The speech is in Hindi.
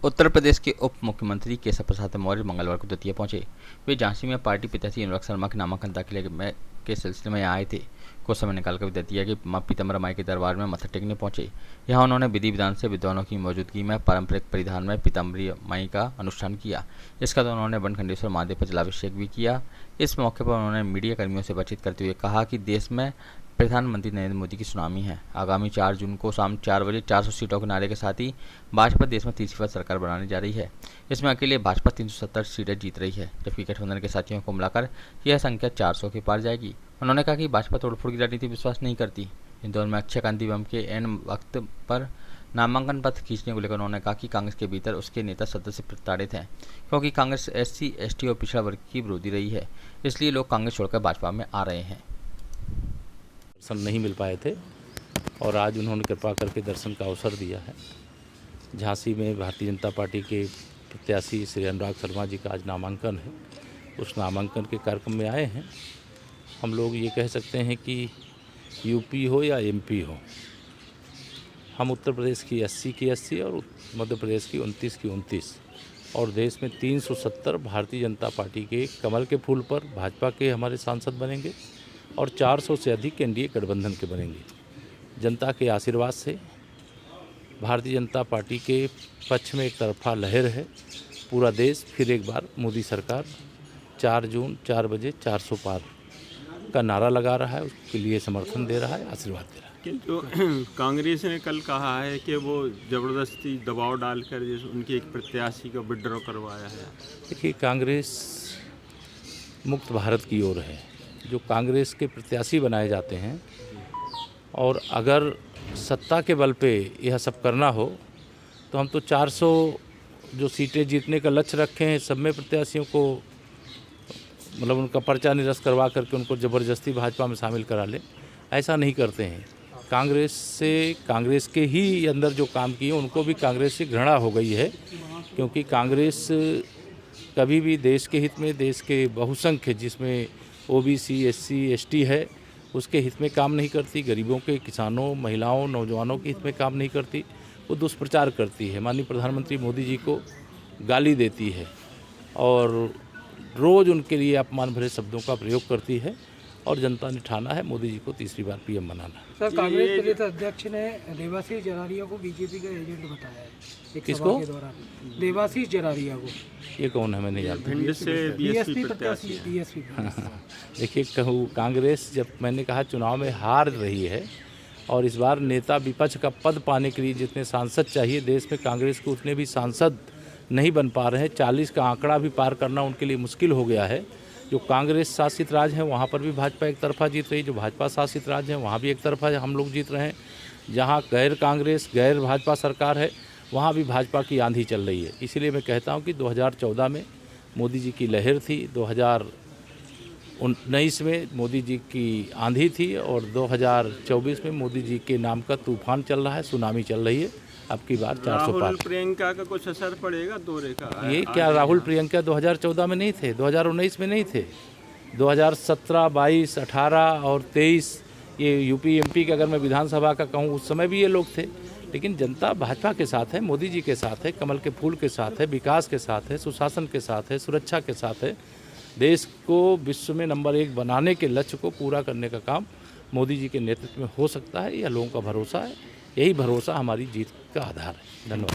उत्तर प्रदेश के उप मुख्यमंत्री केशव प्रसाद मौर्य मंगलवार को दतिया पहुंचे। वे झांसी में पार्टी प्रत्याशी अनुराग शर्मा के नामांकन दाखिले के सिलसिले में आए थे। कुछ समय निकालकर दतिया के मां पीताम्बरा माई के दरबार में मत्था टेकने पहुंचे। यहां उन्होंने विधि विधान से विद्वानों की मौजूदगी में पारंपरिक परिधान में पीताम्बरी माई का अनुष्ठान किया। इसके बाद उन्होंने बनखंडेश्वर महादेव पर जलाभिषेक भी किया। इस मौके पर उन्होंने मीडिया कर्मियों से बातचीत करते हुए कहा कि देश में प्रधानमंत्री नरेंद्र मोदी की सुनामी है। आगामी 4 जून को शाम 4 बजे 400 सीटों के नारे के साथ ही भाजपा देश में तीसरी बार सरकार बनाने जा रही है। इसमें अकेले भाजपा 370 सीटें जीत रही है, जबकि गठबंधन के साथियों को मिलाकर यह संख्या 400 के पार जाएगी। उन्होंने कहा कि भाजपा तोड़फोड़ की राजनीति विश्वास नहीं करती। इंदौर में अक्षय कांति बम के एन वक्त पर नामांकन पत्र खींचने को लेकर उन्होंने कहा कि कांग्रेस के भीतर उसके नेता सदस्य प्रताड़ित हैं, क्योंकि कांग्रेस SC, ST और पिछड़ा वर्ग की विरोधी रही है। इसलिए लोग कांग्रेस छोड़कर भाजपा में आ रहे हैं। दर्शन नहीं मिल पाए थे और आज उन्होंने कृपा करके दर्शन का अवसर दिया है। झांसी में भारतीय जनता पार्टी के प्रत्याशी श्री अनुराग शर्मा जी का आज नामांकन है। उस नामांकन के कार्यक्रम में आए हैं। हम लोग ये कह सकते हैं कि यूपी हो या MP हो, हम उत्तर प्रदेश की 80 की 80 और मध्य प्रदेश की 29 की 29 और देश में 370 भारतीय जनता पार्टी के कमल के फूल पर भाजपा के हमारे सांसद बनेंगे और 400 से अधिक एनडीए गठबंधन के बनेंगे। जनता के आशीर्वाद से भारतीय जनता पार्टी के पक्ष में एक तरफा लहर है। पूरा देश फिर एक बार मोदी सरकार 4 जून 4 बजे 400 पार का नारा लगा रहा है, उसके लिए समर्थन दे रहा है, आशीर्वाद दे रहा है। किंतु कांग्रेस ने कल कहा है कि वो ज़बरदस्ती दबाव डालकर जैसे उनके एक प्रत्याशी का विड्रॉ करवाया है। देखिए, कांग्रेस मुक्त भारत की ओर है। जो कांग्रेस के प्रत्याशी बनाए जाते हैं और अगर सत्ता के बल पे यह सब करना हो तो हम तो 400 जो सीटें जीतने का लक्ष्य रखे हैं, सब में प्रत्याशियों को मतलब उनका पर्चा निरस्त करवा करके उनको ज़बरदस्ती भाजपा में शामिल करा लें, ऐसा नहीं करते हैं। कांग्रेस के ही अंदर जो काम किए उनको भी कांग्रेस से घृणा हो गई है, क्योंकि कांग्रेस कभी भी देश के हित में, देश के बहुसंख्य जिसमें OBC, SC, ST है, उसके हित में काम नहीं करती। गरीबों के, किसानों, महिलाओं, नौजवानों के हित में काम नहीं करती। वो दुष्प्रचार करती है, माननीय प्रधानमंत्री मोदी जी को गाली देती है और रोज़ उनके लिए अपमान भरे शब्दों का प्रयोग करती है और जनता ने ठाना है मोदी जी को तीसरी बार PM बनाना। सर, कांग्रेस प्रदेश अध्यक्ष ने देवाशीष जरारिया को बीजेपी का एजेंट बताया है। किसको? देवाशीष जरारिया को। ये कौन है, मैं नहीं जानता। भिंड से DSP प्रत्याशी। देखिए, कहूँ कांग्रेस जब मैंने कहा चुनाव में हार रही है और इस बार नेता विपक्ष का पद पाने के लिए जितने सांसद चाहिए देश में, कांग्रेस को उतने भी सांसद नहीं बन पा रहे हैं। 40 का आंकड़ा भी पार करना उनके लिए मुश्किल हो गया है। जो कांग्रेस शासित राज्य है वहाँ पर भी भाजपा एक तरफा जीत रही, जो भाजपा शासित राज्य है वहाँ भी एक तरफा हम लोग जीत रहे हैं। जहाँ गैर कांग्रेस, गैर भाजपा सरकार है वहाँ भी भाजपा की आंधी चल रही है। इसीलिए मैं कहता हूँ कि 2014 में मोदी जी की लहर थी, 2019 में मोदी जी की आंधी थी और 2024 में मोदी जी के नाम का तूफान चल रहा है, सुनामी चल रही है। अब की बार 400 पार। राहुल प्रियंका का कुछ असर पड़ेगा दौरे का? ये क्या, राहुल प्रियंका 2014 में नहीं थे, 2019 में नहीं थे, 2017, 22, 18 और 23 ये UP MP के अगर मैं विधानसभा का कहूँ उस समय भी ये लोग थे। लेकिन जनता भाजपा के साथ है, मोदी जी के साथ है, कमल के फूल के साथ है, विकास के साथ है, सुशासन के साथ है, सुरक्षा के साथ है। देश को विश्व में नंबर 1 बनाने के लक्ष्य को पूरा करने का काम मोदी जी के नेतृत्व में हो सकता है, यह लोगों का भरोसा है। यही भरोसा हमारी जीत का आधार है। धन्यवाद।